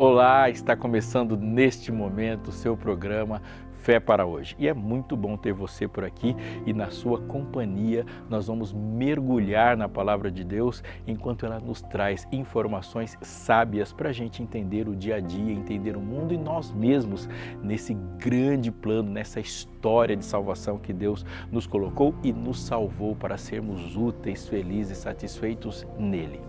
Olá, está começando neste momento o seu programa Fé para Hoje. E é muito bom ter você por aqui e na sua companhia nós vamos mergulhar na Palavra de Deus enquanto ela nos traz informações sábias para a gente entender o dia a dia, entender o mundo e nós mesmos nesse grande plano, nessa história de salvação que Deus nos colocou e nos salvou para sermos úteis, felizes e satisfeitos nele.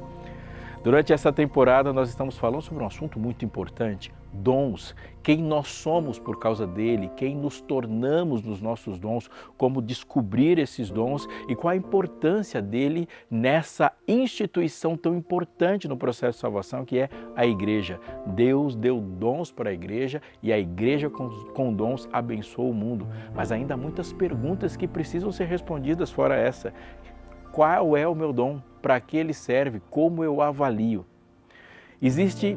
Durante essa temporada nós estamos falando sobre um assunto muito importante, dons, quem nós somos por causa dele, quem nos tornamos nos nossos dons, como descobrir esses dons e qual a importância dele nessa instituição tão importante no processo de salvação que é a igreja. Deus deu dons para a igreja e a igreja com dons abençoa o mundo, mas ainda há muitas perguntas que precisam ser respondidas fora essa. Qual é o meu dom? Para que ele serve? Como eu avalio? Existem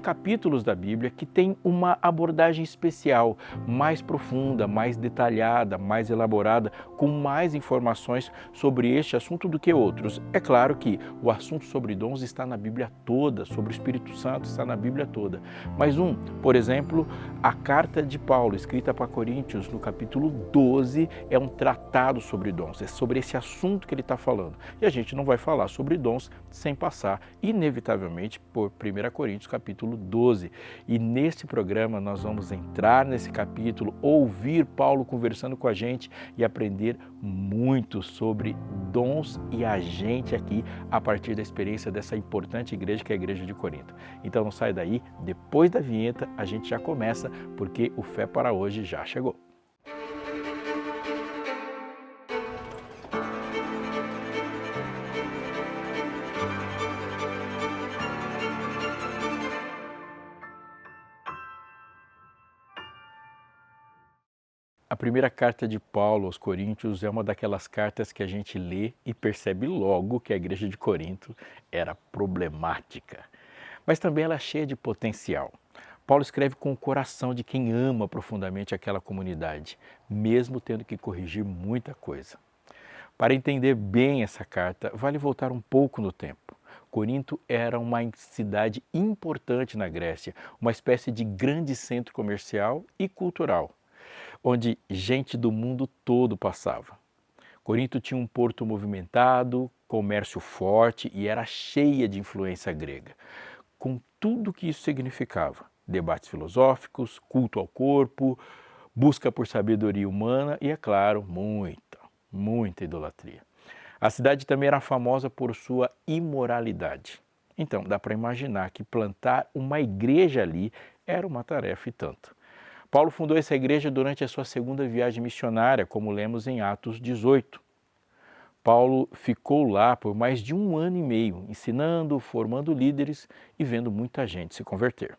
capítulos da Bíblia que têm uma abordagem especial, mais profunda, mais detalhada, mais elaborada, com mais informações sobre este assunto do que outros. É claro que o assunto sobre dons está na Bíblia toda, sobre o Espírito Santo está na Bíblia toda. Mas por exemplo, a carta de Paulo, escrita para Coríntios, no capítulo 12, é um tratado sobre dons, é sobre esse assunto que ele está falando. E a gente não vai falar sobre dons sem passar, inevitavelmente, por 1 Coríntios capítulo 12. E nesse programa nós vamos entrar nesse capítulo, ouvir Paulo conversando com a gente e aprender muito sobre dons e a gente aqui a partir da experiência dessa importante igreja que é a igreja de Corinto. Então não sai daí, depois da vinheta a gente já começa, porque o Fé para Hoje já chegou. A primeira carta de Paulo aos Coríntios é uma daquelas cartas que a gente lê e percebe logo que a igreja de Corinto era problemática. Mas também ela é cheia de potencial. Paulo escreve com o coração de quem ama profundamente aquela comunidade, mesmo tendo que corrigir muita coisa. Para entender bem essa carta, vale voltar um pouco no tempo. Corinto era uma cidade importante na Grécia, uma espécie de grande centro comercial e cultural, onde gente do mundo todo passava. Corinto tinha um porto movimentado, comércio forte e era cheia de influência grega, com tudo o que isso significava: debates filosóficos, culto ao corpo, busca por sabedoria humana e, é claro, muita idolatria. A cidade também era famosa por sua imoralidade. Então, dá para imaginar que plantar uma igreja ali era uma tarefa e tanto. Paulo fundou essa igreja durante a sua segunda viagem missionária, como lemos em Atos 18. Paulo ficou lá por mais de 1 ano e meio, ensinando, formando líderes e vendo muita gente se converter.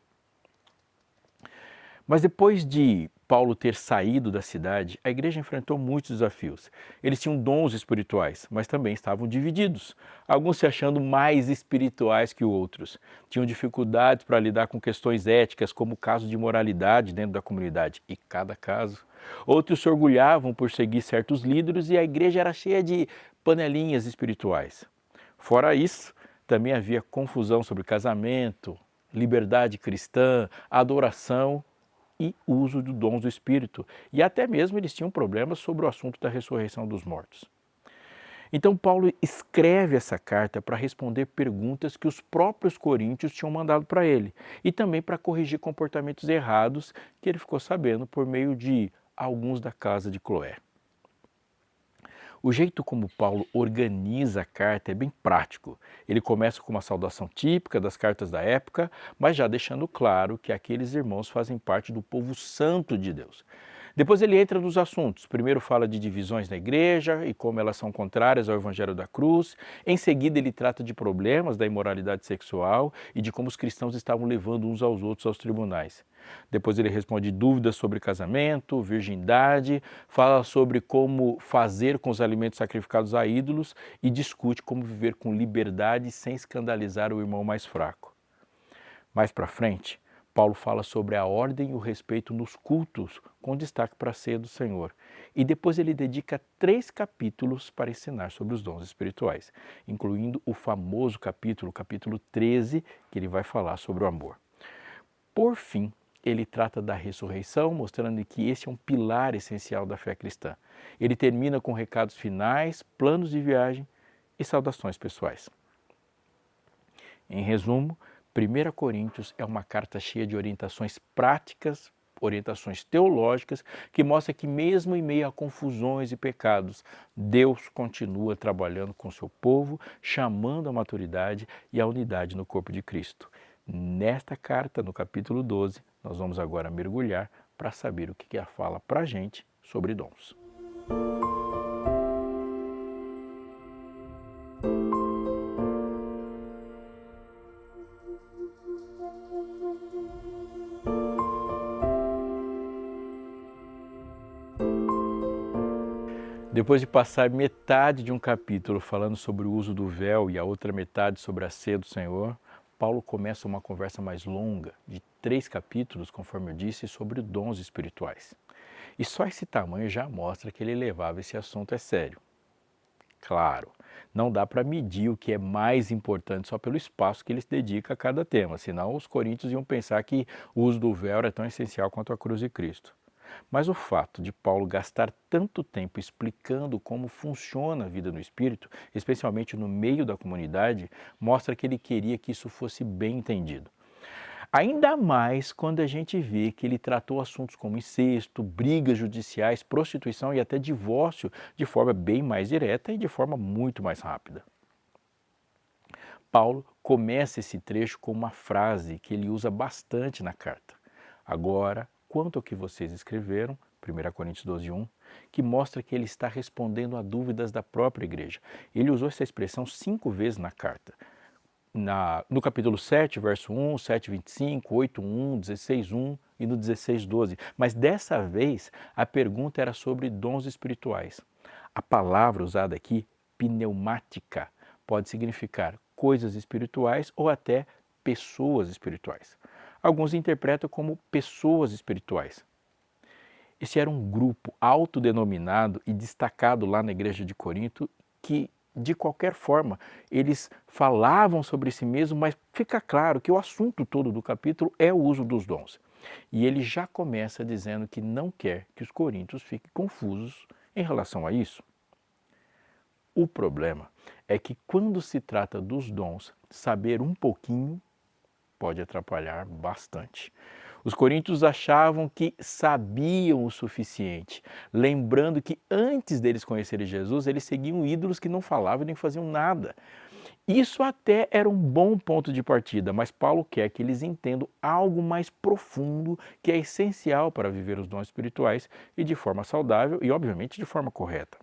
Mas depois de Paulo ter saído da cidade, a igreja enfrentou muitos desafios. Eles tinham dons espirituais, mas também estavam divididos, alguns se achando mais espirituais que outros. Tinham dificuldades para lidar com questões éticas, como o caso de moralidade dentro da comunidade, e cada caso. Outros se orgulhavam por seguir certos líderes e a igreja era cheia de panelinhas espirituais. Fora isso, também havia confusão sobre casamento, liberdade cristã, adoração e uso dos dons do Espírito. E até mesmo eles tinham problemas sobre o assunto da ressurreição dos mortos. Então Paulo escreve essa carta para responder perguntas que os próprios coríntios tinham mandado para ele e também para corrigir comportamentos errados que ele ficou sabendo por meio de alguns da casa de Cloé. O jeito como Paulo organiza a carta é bem prático. Ele começa com uma saudação típica das cartas da época, mas já deixando claro que aqueles irmãos fazem parte do povo santo de Deus. Depois ele entra nos assuntos. Primeiro fala de divisões na igreja e como elas são contrárias ao evangelho da cruz. Em seguida ele trata de problemas da imoralidade sexual e de como os cristãos estavam levando uns aos outros aos tribunais. Depois ele responde dúvidas sobre casamento, virgindade, fala sobre como fazer com os alimentos sacrificados a ídolos e discute como viver com liberdade sem escandalizar o irmão mais fraco. Mais para frente, Paulo fala sobre a ordem e o respeito nos cultos, com destaque para a ceia do Senhor. E depois ele dedica 3 capítulos para ensinar sobre os dons espirituais, incluindo o famoso capítulo 13, que ele vai falar sobre o amor. Por fim, ele trata da ressurreição, mostrando que esse é um pilar essencial da fé cristã. Ele termina com recados finais, planos de viagem e saudações pessoais. Em resumo, 1 Coríntios é uma carta cheia de orientações práticas, orientações teológicas, que mostra que mesmo em meio a confusões e pecados, Deus continua trabalhando com seu povo, chamando a maturidade e a unidade no corpo de Cristo. Nesta carta, no capítulo 12, nós vamos agora mergulhar para saber o que ela fala para a gente sobre dons. Depois de passar metade de um capítulo falando sobre o uso do véu e a outra metade sobre a ceia do Senhor, Paulo começa uma conversa mais longa, de 3 capítulos, conforme eu disse, sobre dons espirituais. E só esse tamanho já mostra que ele levava esse assunto a sério. Claro, não dá para medir o que é mais importante só pelo espaço que ele se dedica a cada tema, senão os coríntios iam pensar que o uso do véu era tão essencial quanto a cruz de Cristo. Mas o fato de Paulo gastar tanto tempo explicando como funciona a vida no Espírito, especialmente no meio da comunidade, mostra que ele queria que isso fosse bem entendido. Ainda mais quando a gente vê que ele tratou assuntos como incesto, brigas judiciais, prostituição e até divórcio de forma bem mais direta e de forma muito mais rápida. Paulo começa esse trecho com uma frase que ele usa bastante na carta. Agora, quanto ao que vocês escreveram, 1 Coríntios 12:1, que mostra que ele está respondendo a dúvidas da própria igreja. Ele usou essa expressão 5 vezes na carta. No capítulo 7, verso 1, 7:25, 8:1, 16:1 e no 16:12. Mas dessa vez a pergunta era sobre dons espirituais. A palavra usada aqui, pneumática, pode significar coisas espirituais ou até pessoas espirituais. Alguns interpretam como pessoas espirituais. Esse era um grupo autodenominado e destacado lá na igreja de Corinto que, de qualquer forma, eles falavam sobre si mesmos, mas fica claro que o assunto todo do capítulo é o uso dos dons. E ele já começa dizendo que não quer que os coríntios fiquem confusos em relação a isso. O problema é que quando se trata dos dons, saber um pouquinho pode atrapalhar bastante. Os coríntios achavam que sabiam o suficiente, lembrando que antes deles conhecerem Jesus, eles seguiam ídolos que não falavam nem faziam nada. Isso até era um bom ponto de partida, mas Paulo quer que eles entendam algo mais profundo que é essencial para viver os dons espirituais e de forma saudável e, obviamente, de forma correta.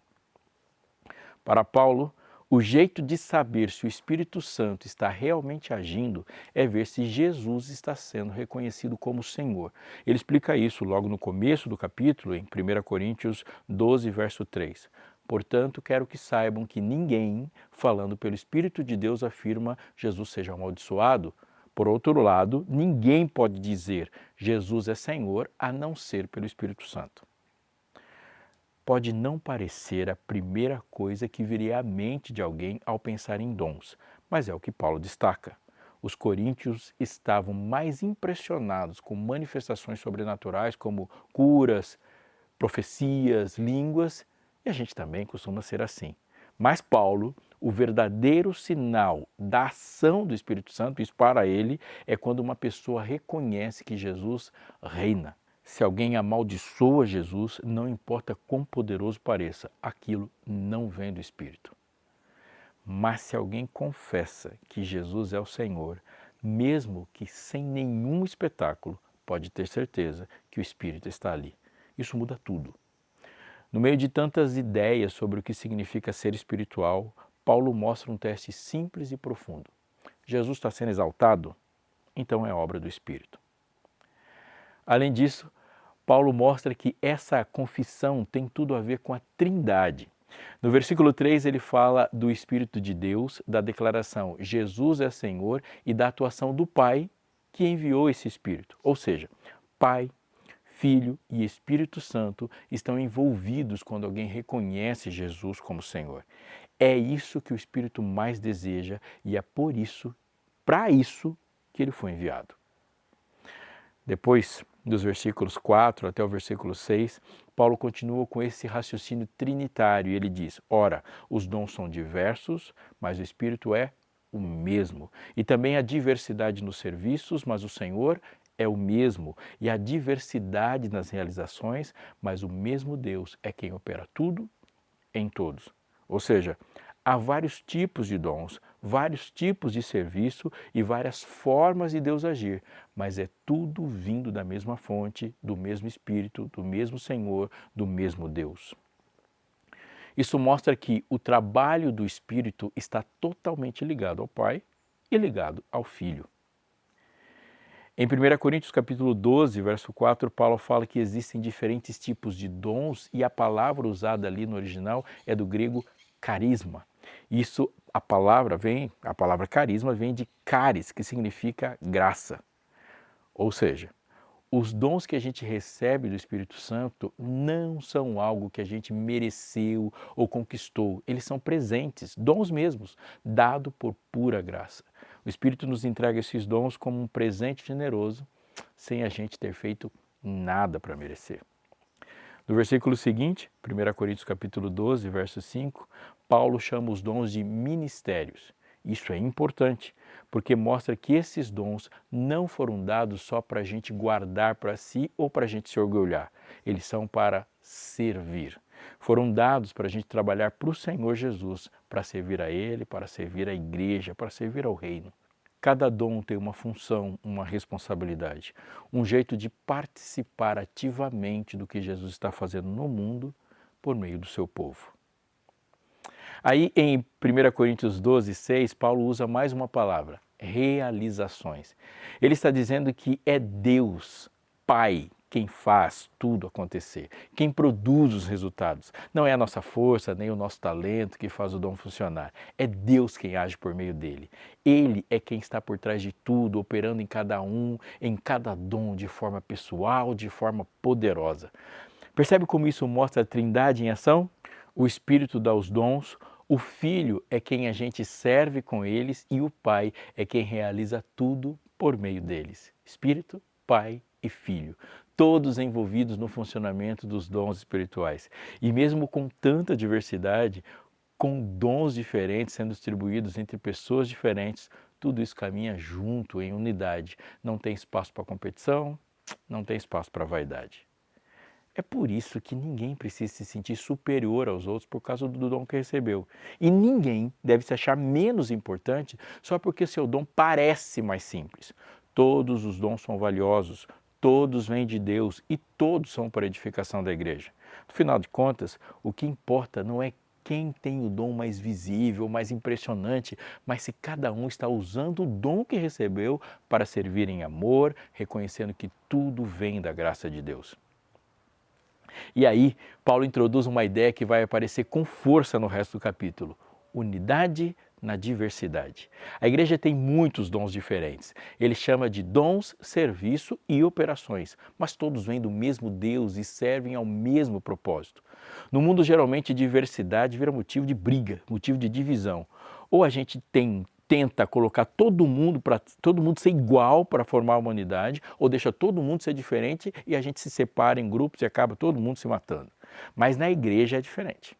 Para Paulo, o jeito de saber se o Espírito Santo está realmente agindo é ver se Jesus está sendo reconhecido como Senhor. Ele explica isso logo no começo do capítulo, em 1 Coríntios 12, verso 3. Portanto, quero que saibam que ninguém, falando pelo Espírito de Deus, afirma Jesus seja amaldiçoado. Por outro lado, ninguém pode dizer Jesus é Senhor a não ser pelo Espírito Santo. Pode não parecer a primeira coisa que viria à mente de alguém ao pensar em dons, mas é o que Paulo destaca. Os coríntios estavam mais impressionados com manifestações sobrenaturais como curas, profecias, línguas, e a gente também costuma ser assim. Mas Paulo, o verdadeiro sinal da ação do Espírito Santo, isso para ele, é quando uma pessoa reconhece que Jesus reina. Se alguém amaldiçoa Jesus, não importa quão poderoso pareça, aquilo não vem do Espírito. Mas se alguém confessa que Jesus é o Senhor, mesmo que sem nenhum espetáculo, pode ter certeza que o Espírito está ali. Isso muda tudo. No meio de tantas ideias sobre o que significa ser espiritual, Paulo mostra um teste simples e profundo. Jesus está sendo exaltado? Então é obra do Espírito. Além disso, Paulo mostra que essa confissão tem tudo a ver com a Trindade. No versículo 3 ele fala do Espírito de Deus, da declaração Jesus é Senhor e da atuação do Pai que enviou esse Espírito. Ou seja, Pai, Filho e Espírito Santo estão envolvidos quando alguém reconhece Jesus como Senhor. É isso que o Espírito mais deseja e é por isso, para isso, que ele foi enviado. Depois, dos versículos 4 até o versículo 6, Paulo continua com esse raciocínio trinitário e ele diz: ora, os dons são diversos, mas o Espírito é o mesmo. E também há diversidade nos serviços, mas o Senhor é o mesmo. E há diversidade nas realizações, mas o mesmo Deus é quem opera tudo em todos. Ou seja, há vários tipos de dons, vários tipos de serviço e várias formas de Deus agir, mas é tudo vindo da mesma fonte, do mesmo Espírito, do mesmo Senhor, do mesmo Deus. Isso mostra que o trabalho do Espírito está totalmente ligado ao Pai e ligado ao Filho. Em 1 Coríntios capítulo 12, verso 4, Paulo fala que existem diferentes tipos de dons e a palavra usada ali no original é do grego carisma. A palavra carisma vem de caris, que significa graça. Ou seja, os dons que a gente recebe do Espírito Santo não são algo que a gente mereceu ou conquistou. Eles são presentes, dons mesmos, dado por pura graça. O Espírito nos entrega esses dons como um presente generoso, sem a gente ter feito nada para merecer. No versículo seguinte, 1 Coríntios capítulo 12, verso 5, Paulo chama os dons de ministérios. Isso é importante, porque mostra que esses dons não foram dados só para a gente guardar para si ou para a gente se orgulhar. Eles são para servir. Foram dados para a gente trabalhar para o Senhor Jesus, para servir a Ele, para servir a igreja, para servir ao reino. Cada dom tem uma função, uma responsabilidade, um jeito de participar ativamente do que Jesus está fazendo no mundo por meio do seu povo. Aí em 1 Coríntios 12, 6, Paulo usa mais uma palavra, realizações. Ele está dizendo que é Deus, Pai, quem faz tudo acontecer, quem produz os resultados. Não é a nossa força, nem o nosso talento que faz o dom funcionar. É Deus quem age por meio dele. Ele é quem está por trás de tudo, operando em cada dom, de forma pessoal, de forma poderosa. Percebe como isso mostra a Trindade em ação? O Espírito dá os dons, o Filho é quem a gente serve com eles e o Pai é quem realiza tudo por meio deles. Espírito, Pai e Filho, todos envolvidos no funcionamento dos dons espirituais. E mesmo com tanta diversidade, com dons diferentes sendo distribuídos entre pessoas diferentes, tudo isso caminha junto, em unidade. Não tem espaço para competição, não tem espaço para vaidade. É por isso que ninguém precisa se sentir superior aos outros por causa do dom que recebeu. E ninguém deve se achar menos importante só porque seu dom parece mais simples. Todos os dons são valiosos, todos vêm de Deus e todos são para a edificação da igreja. No final de contas, o que importa não é quem tem o dom mais visível, mais impressionante, mas se cada um está usando o dom que recebeu para servir em amor, reconhecendo que tudo vem da graça de Deus. E aí, Paulo introduz uma ideia que vai aparecer com força no resto do capítulo: unidade na diversidade. A igreja tem muitos dons diferentes. Ele chama de dons, serviço e operações, mas todos vêm do mesmo Deus e servem ao mesmo propósito. No mundo, geralmente, diversidade vira motivo de briga, motivo de divisão. Ou a gente tenta colocar todo mundo ser igual para formar a humanidade, ou deixa todo mundo ser diferente e a gente se separa em grupos e acaba todo mundo se matando. Mas na igreja é diferente.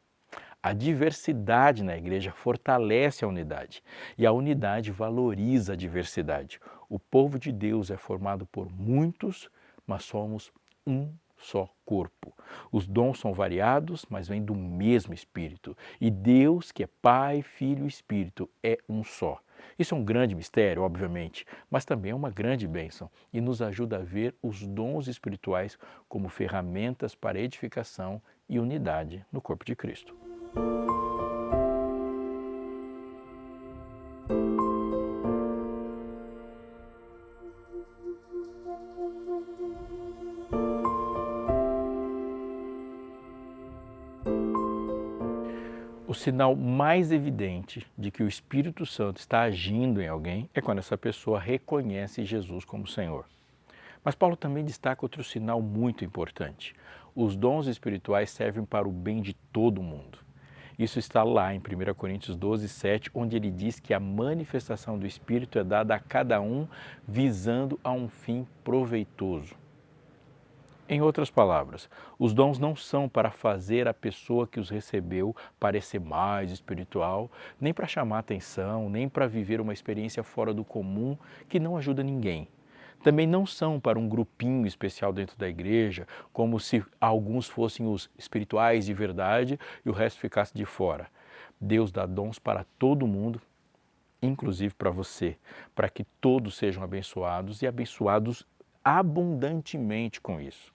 A diversidade na igreja fortalece a unidade e a unidade valoriza a diversidade. O povo de Deus é formado por muitos, mas somos um só corpo. Os dons são variados, mas vêm do mesmo Espírito. E Deus, que é Pai, Filho e Espírito, é um só. Isso é um grande mistério, obviamente, mas também é uma grande bênção e nos ajuda a ver os dons espirituais como ferramentas para edificação e unidade no corpo de Cristo. O sinal mais evidente de que o Espírito Santo está agindo em alguém é quando essa pessoa reconhece Jesus como Senhor. Mas Paulo também destaca outro sinal muito importante. Os dons espirituais servem para o bem de todo mundo. Isso está lá em 1 Coríntios 12, 7, onde ele diz que a manifestação do Espírito é dada a cada um visando a um fim proveitoso. Em outras palavras, os dons não são para fazer a pessoa que os recebeu parecer mais espiritual, nem para chamar atenção, nem para viver uma experiência fora do comum que não ajuda ninguém. Também não são para um grupinho especial dentro da igreja, como se alguns fossem os espirituais de verdade e o resto ficasse de fora. Deus dá dons para todo mundo, inclusive para você, para que todos sejam abençoados e abençoados abundantemente com isso.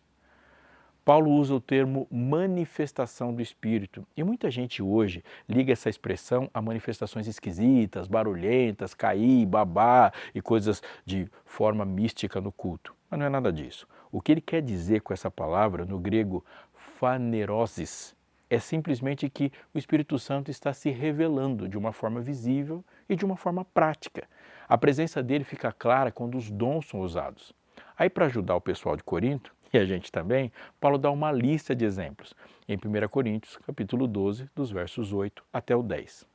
Paulo usa o termo manifestação do Espírito e muita gente hoje liga essa expressão a manifestações esquisitas, barulhentas, cair, babar e coisas de forma mística no culto. Mas não é nada disso. O que ele quer dizer com essa palavra, no grego phanerosis, é simplesmente que o Espírito Santo está se revelando de uma forma visível e de uma forma prática. A presença dele fica clara quando os dons são usados. Aí, para ajudar o pessoal de Corinto, e a gente também, Paulo dá uma lista de exemplos em 1 Coríntios, capítulo 12, dos versos 8 até o 10.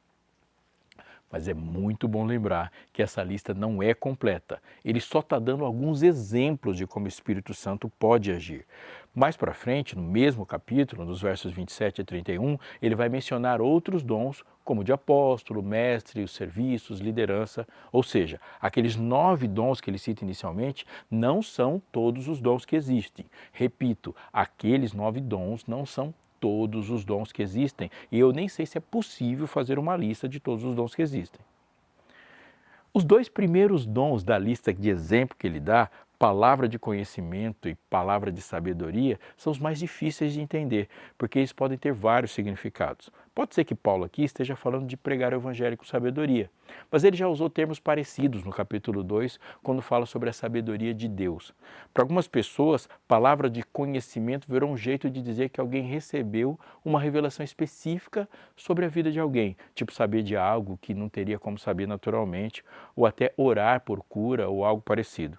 Mas é muito bom lembrar que essa lista não é completa. Ele só está dando alguns exemplos de como o Espírito Santo pode agir. Mais para frente, no mesmo capítulo, nos versos 27 a 31, ele vai mencionar outros dons, como de apóstolo, mestre, os serviços, liderança. Ou seja, aqueles 9 dons que ele cita inicialmente não são todos os dons que existem. Repito, aqueles 9 dons não são todos os dons que existem, e eu nem sei se é possível fazer uma lista de todos os dons que existem. Os 2 primeiros dons da lista de exemplo que ele dá, palavra de conhecimento e palavra de sabedoria, são os mais difíceis de entender, porque eles podem ter vários significados. Pode ser que Paulo aqui esteja falando de pregar o evangelho com sabedoria, mas ele já usou termos parecidos no capítulo 2, quando fala sobre a sabedoria de Deus. Para algumas pessoas, palavra de conhecimento virou um jeito de dizer que alguém recebeu uma revelação específica sobre a vida de alguém, tipo saber de algo que não teria como saber naturalmente, ou até orar por cura ou algo parecido.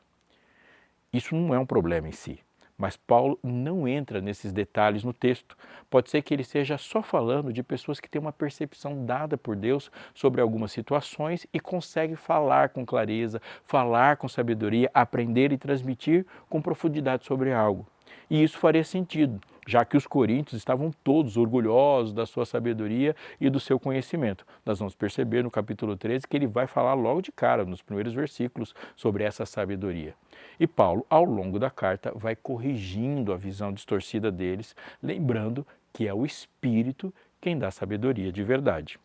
Isso não é um problema em si, mas Paulo não entra nesses detalhes no texto. Pode ser que ele esteja só falando de pessoas que têm uma percepção dada por Deus sobre algumas situações e conseguem falar com clareza, falar com sabedoria, aprender e transmitir com profundidade sobre algo. E isso faria sentido, já que os coríntios estavam todos orgulhosos da sua sabedoria e do seu conhecimento. Nós vamos perceber no capítulo 13 que ele vai falar logo de cara, nos primeiros versículos, sobre essa sabedoria. E Paulo, ao longo da carta, vai corrigindo a visão distorcida deles, lembrando que é o Espírito quem dá sabedoria de verdade.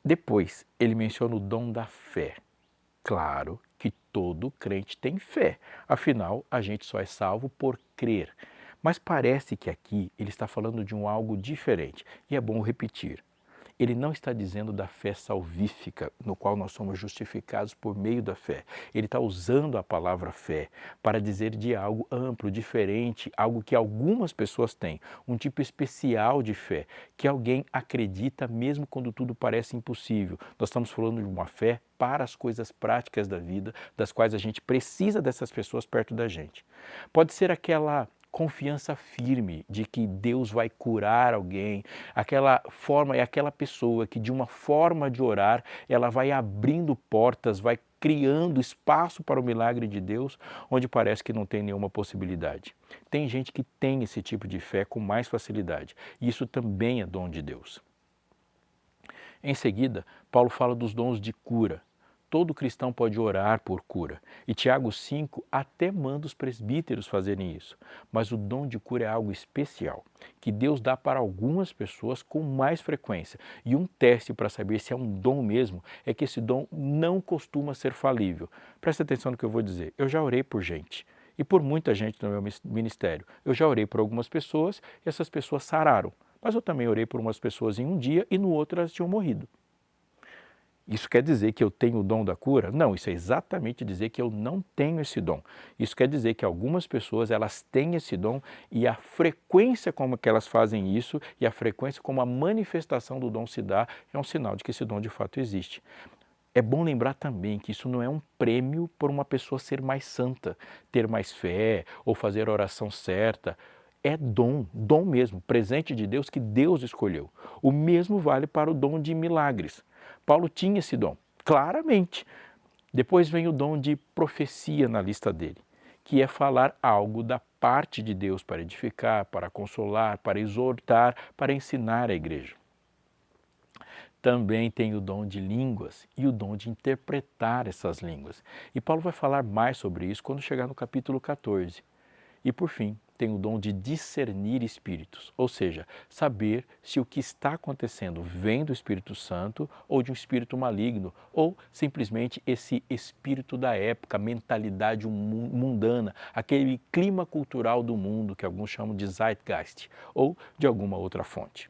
Depois, ele menciona o dom da fé. Claro que todo crente tem fé, afinal, a gente só é salvo por crer. Mas parece que aqui ele está falando de um algo diferente, e é bom repetir. Ele não está dizendo da fé salvífica, no qual nós somos justificados por meio da fé. Ele está usando a palavra fé para dizer de algo amplo, diferente, algo que algumas pessoas têm, um tipo especial de fé, que alguém acredita mesmo quando tudo parece impossível. Nós estamos falando de uma fé para as coisas práticas da vida, das quais a gente precisa dessas pessoas perto da gente. Pode ser aquela confiança firme de que Deus vai curar alguém, aquela forma, é aquela pessoa que de uma forma de orar, ela vai abrindo portas, vai criando espaço para o milagre de Deus, onde parece que não tem nenhuma possibilidade. Tem gente que tem esse tipo de fé com mais facilidade, e isso também é dom de Deus. Em seguida, Paulo fala dos dons de cura. Todo cristão pode orar por cura. E Tiago 5 até manda os presbíteros fazerem isso. Mas o dom de cura é algo especial, que Deus dá para algumas pessoas com mais frequência. E um teste para saber se é um dom mesmo é que esse dom não costuma ser falível. Presta atenção no que eu vou dizer. Eu já orei por gente. E por muita gente no meu ministério. Eu já orei por algumas pessoas e essas pessoas sararam. Mas eu também orei por umas pessoas em um dia e no outro elas tinham morrido. Isso quer dizer que eu tenho o dom da cura? Não, isso é exatamente dizer que eu não tenho esse dom. Isso quer dizer que algumas pessoas elas têm esse dom e a frequência como que elas fazem isso e a frequência como a manifestação do dom se dá é um sinal de que esse dom de fato existe. É bom lembrar também que isso não é um prêmio por uma pessoa ser mais santa, ter mais fé ou fazer a oração certa. é dom, dom mesmo, presente de Deus que Deus escolheu. O mesmo vale para o dom de milagres. Paulo tinha esse dom, claramente. Depois vem o dom de profecia na lista dele, que é falar algo da parte de Deus para edificar, para consolar, para exortar, para ensinar a igreja. Também tem o dom de línguas e o dom de interpretar essas línguas. E Paulo vai falar mais sobre isso quando chegar no capítulo 14. E por fim, tem o dom de discernir espíritos, ou seja, saber se o que está acontecendo vem do Espírito Santo ou de um espírito maligno, ou simplesmente esse espírito da época, mentalidade mundana, aquele clima cultural do mundo que alguns chamam de Zeitgeist, ou de alguma outra fonte.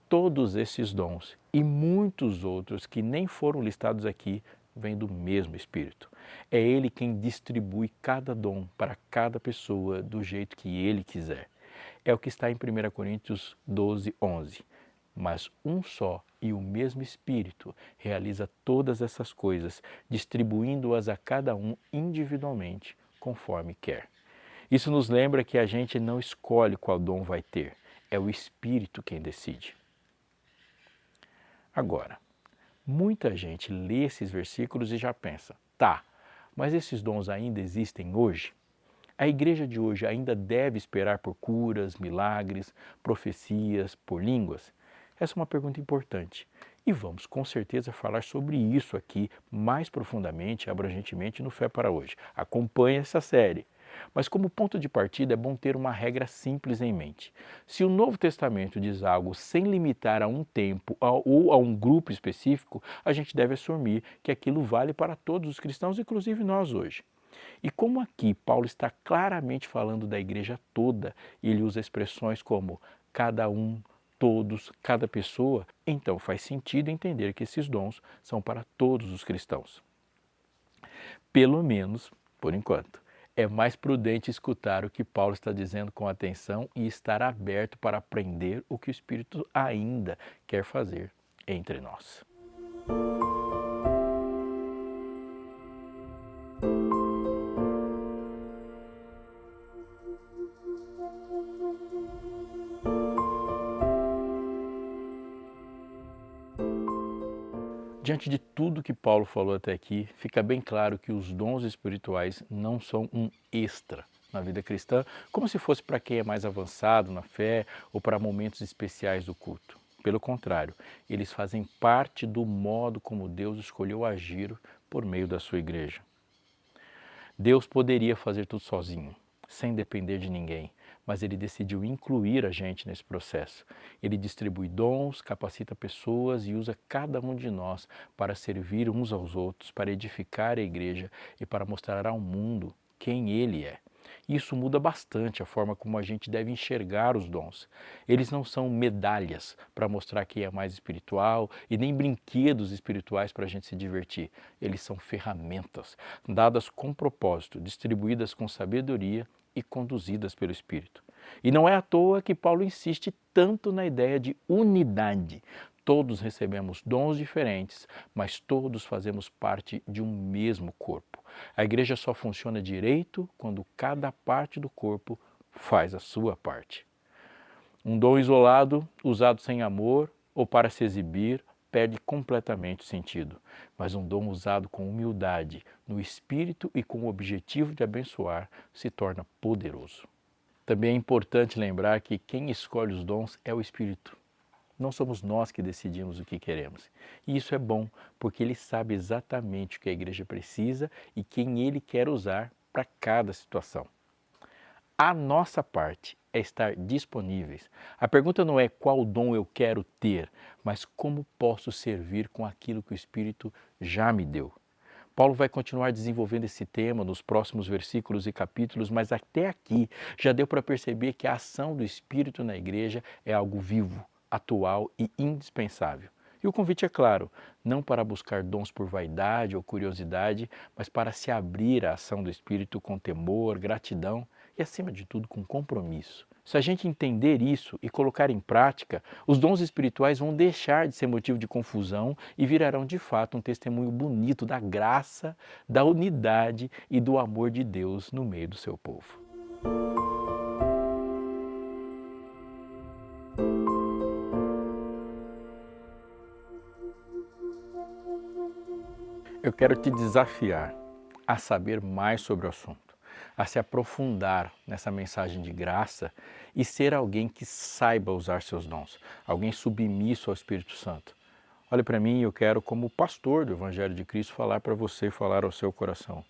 Todos esses dons e muitos outros que nem foram listados aqui vêm do mesmo Espírito. É Ele quem distribui cada dom para cada pessoa do jeito que Ele quiser. É o que está em 1 Coríntios 12, 11. Mas um só e o mesmo Espírito realiza todas essas coisas, distribuindo-as a cada um individualmente, conforme quer. Isso nos lembra que a gente não escolhe qual dom vai ter, é o Espírito quem decide. Agora, muita gente lê esses versículos e já pensa, tá, mas esses dons ainda existem hoje? A igreja de hoje ainda deve esperar por curas, milagres, profecias, por línguas? Essa é uma pergunta importante e vamos com certeza falar sobre isso aqui mais profundamente e abrangentemente no Fé para Hoje. Acompanhe essa série. Mas como ponto de partida é bom ter uma regra simples em mente. Se o Novo Testamento diz algo sem limitar a um tempo ou a um grupo específico, a gente deve assumir que aquilo vale para todos os cristãos, inclusive nós hoje. E como aqui Paulo está claramente falando da igreja toda, e ele usa expressões como cada um, todos, cada pessoa, então faz sentido entender que esses dons são para todos os cristãos. Pelo menos, por enquanto. É mais prudente escutar o que Paulo está dizendo com atenção e estar aberto para aprender o que o Espírito ainda quer fazer entre nós. Diante de tudo que Paulo falou até aqui, fica bem claro que os dons espirituais não são um extra na vida cristã, como se fosse para quem é mais avançado na fé ou para momentos especiais do culto. Pelo contrário, eles fazem parte do modo como Deus escolheu agir por meio da sua igreja. Deus poderia fazer tudo sozinho, sem depender de ninguém, mas Ele decidiu incluir a gente nesse processo. Ele distribui dons, capacita pessoas e usa cada um de nós para servir uns aos outros, para edificar a igreja e para mostrar ao mundo quem Ele é. Isso muda bastante a forma como a gente deve enxergar os dons. Eles não são medalhas para mostrar quem é mais espiritual e nem brinquedos espirituais para a gente se divertir. Eles são ferramentas dadas com propósito, distribuídas com sabedoria e conduzidas pelo Espírito. E não é à toa que Paulo insiste tanto na ideia de unidade. Todos recebemos dons diferentes, mas todos fazemos parte de um mesmo corpo. A igreja só funciona direito quando cada parte do corpo faz a sua parte. Um dom isolado, usado sem amor ou para se exibir, perde completamente o sentido. Mas um dom usado com humildade, no espírito e com o objetivo de abençoar, se torna poderoso. Também é importante lembrar que quem escolhe os dons é o Espírito. Não somos nós que decidimos o que queremos. E isso é bom, porque Ele sabe exatamente o que a igreja precisa e quem Ele quer usar para cada situação. A nossa parte é estar disponíveis. A pergunta não é qual dom eu quero ter, mas como posso servir com aquilo que o Espírito já me deu. Paulo vai continuar desenvolvendo esse tema nos próximos versículos e capítulos, mas até aqui já deu para perceber que a ação do Espírito na igreja é algo vivo, atual e indispensável. E o convite é claro, não para buscar dons por vaidade ou curiosidade, mas para se abrir à ação do Espírito com temor, gratidão e, acima de tudo, com compromisso. Se a gente entender isso e colocar em prática, os dons espirituais vão deixar de ser motivo de confusão e virarão de fato um testemunho bonito da graça, da unidade e do amor de Deus no meio do seu povo. Quero te desafiar a saber mais sobre o assunto, a se aprofundar nessa mensagem de graça e ser alguém que saiba usar seus dons, alguém submisso ao Espírito Santo. Olha para mim, eu quero, como pastor do Evangelho de Cristo, falar para você, falar ao seu coração.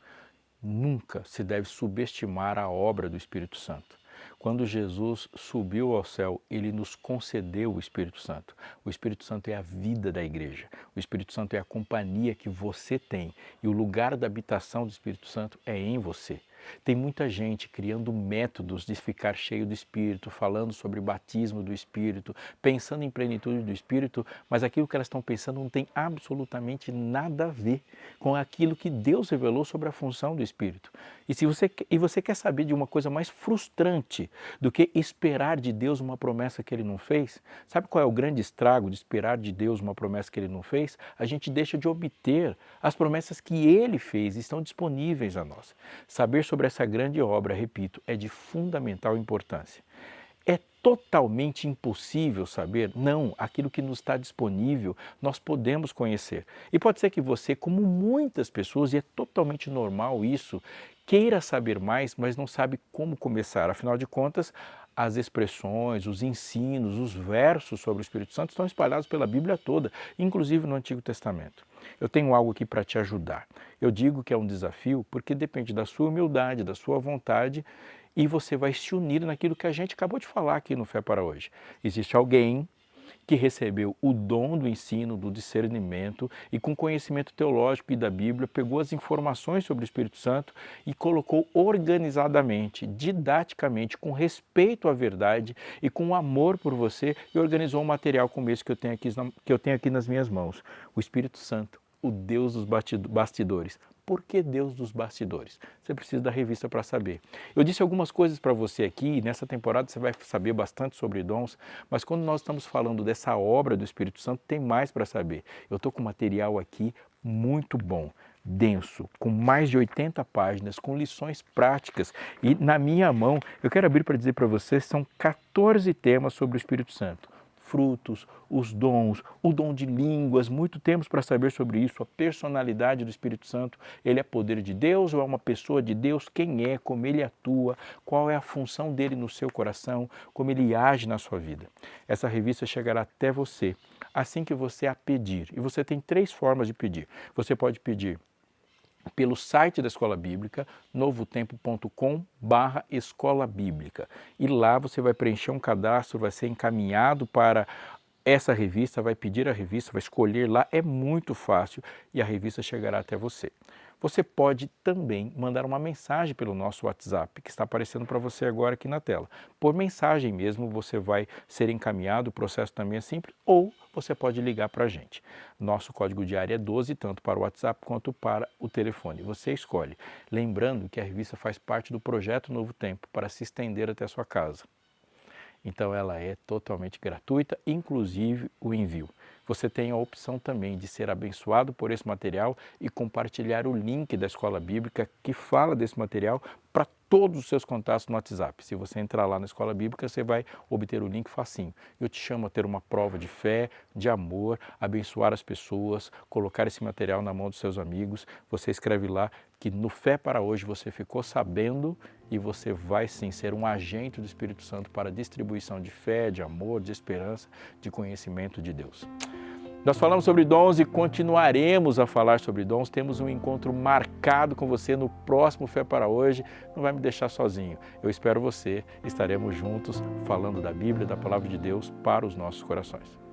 Nunca se deve subestimar a obra do Espírito Santo. Quando Jesus subiu ao céu, ele nos concedeu o Espírito Santo. O Espírito Santo é a vida da igreja. O Espírito Santo é a companhia que você tem. E o lugar da habitação do Espírito Santo é em você. Tem muita gente criando métodos de ficar cheio do Espírito, falando sobre batismo do Espírito, pensando em plenitude do Espírito, mas aquilo que elas estão pensando não tem absolutamente nada a ver com aquilo que Deus revelou sobre a função do Espírito. E você quer saber de uma coisa mais frustrante do que esperar de Deus uma promessa que Ele não fez? Sabe qual é o grande estrago de esperar de Deus uma promessa que Ele não fez? A gente deixa de obter as promessas que Ele fez e estão disponíveis a nós. Saber sobre essa grande obra, repito, é de fundamental importância. É totalmente impossível saber? Não, aquilo que nos está disponível nós podemos conhecer. E pode ser que você, como muitas pessoas, e é totalmente normal isso, queira saber mais, mas não sabe como começar. Afinal de contas, as expressões, os ensinos, os versos sobre o Espírito Santo estão espalhados pela Bíblia toda, inclusive no Antigo Testamento. Eu tenho algo aqui para te ajudar. Eu digo que é um desafio porque depende da sua humildade, da sua vontade, e você vai se unir naquilo que a gente acabou de falar aqui no Fé para Hoje. Existe alguém que recebeu o dom do ensino, do discernimento e com conhecimento teológico e da Bíblia, pegou as informações sobre o Espírito Santo e colocou organizadamente, didaticamente, com respeito à verdade e com amor por você e organizou um material como esse que eu tenho aqui nas minhas mãos. O Espírito Santo, o Deus dos bastidores. Por que Deus dos bastidores? Você precisa da revista para saber. Eu disse algumas coisas para você aqui, nessa temporada você vai saber bastante sobre dons, mas quando nós estamos falando dessa obra do Espírito Santo, tem mais para saber. Eu estou com material aqui muito bom, denso, com mais de 80 páginas, com lições práticas. E na minha mão, eu quero abrir para dizer para você, são 14 temas sobre o Espírito Santo. Frutos, os dons, o dom de línguas, muito temos para saber sobre isso, a personalidade do Espírito Santo, ele é poder de Deus ou é uma pessoa de Deus, quem é, como ele atua, qual é a função dele no seu coração, como ele age na sua vida. Essa revista chegará até você assim que você a pedir, e você tem 3 formas de pedir. Você pode pedir pelo site da Escola Bíblica, novotempo.com/Escola Bíblica. E lá você vai preencher um cadastro, vai ser encaminhado para essa revista, vai pedir a revista, vai escolher lá, é muito fácil e a revista chegará até você. Você pode também mandar uma mensagem pelo nosso WhatsApp, que está aparecendo para você agora aqui na tela. Por mensagem mesmo, você vai ser encaminhado, o processo também é simples, ou você pode ligar para a gente. Nosso código de área é 12, tanto para o WhatsApp quanto para o telefone. Você escolhe. Lembrando que a revista faz parte do projeto Novo Tempo, para se estender até a sua casa. Então ela é totalmente gratuita, inclusive o envio. Você tem a opção também de ser abençoado por esse material e compartilhar o link da Escola Bíblica que fala desse material para todos os seus contatos no WhatsApp. Se você entrar lá na Escola Bíblica, você vai obter o link facinho. Eu te chamo a ter uma prova de fé, de amor, abençoar as pessoas, colocar esse material na mão dos seus amigos. Você escreve lá que no Fé para Hoje você ficou sabendo e você vai sim ser um agente do Espírito Santo para a distribuição de fé, de amor, de esperança, de conhecimento de Deus. Nós falamos sobre dons e continuaremos a falar sobre dons. Temos um encontro marcado com você no próximo Fé para Hoje. Não vai me deixar sozinho. Eu espero você. Estaremos juntos falando da Bíblia, da Palavra de Deus para os nossos corações.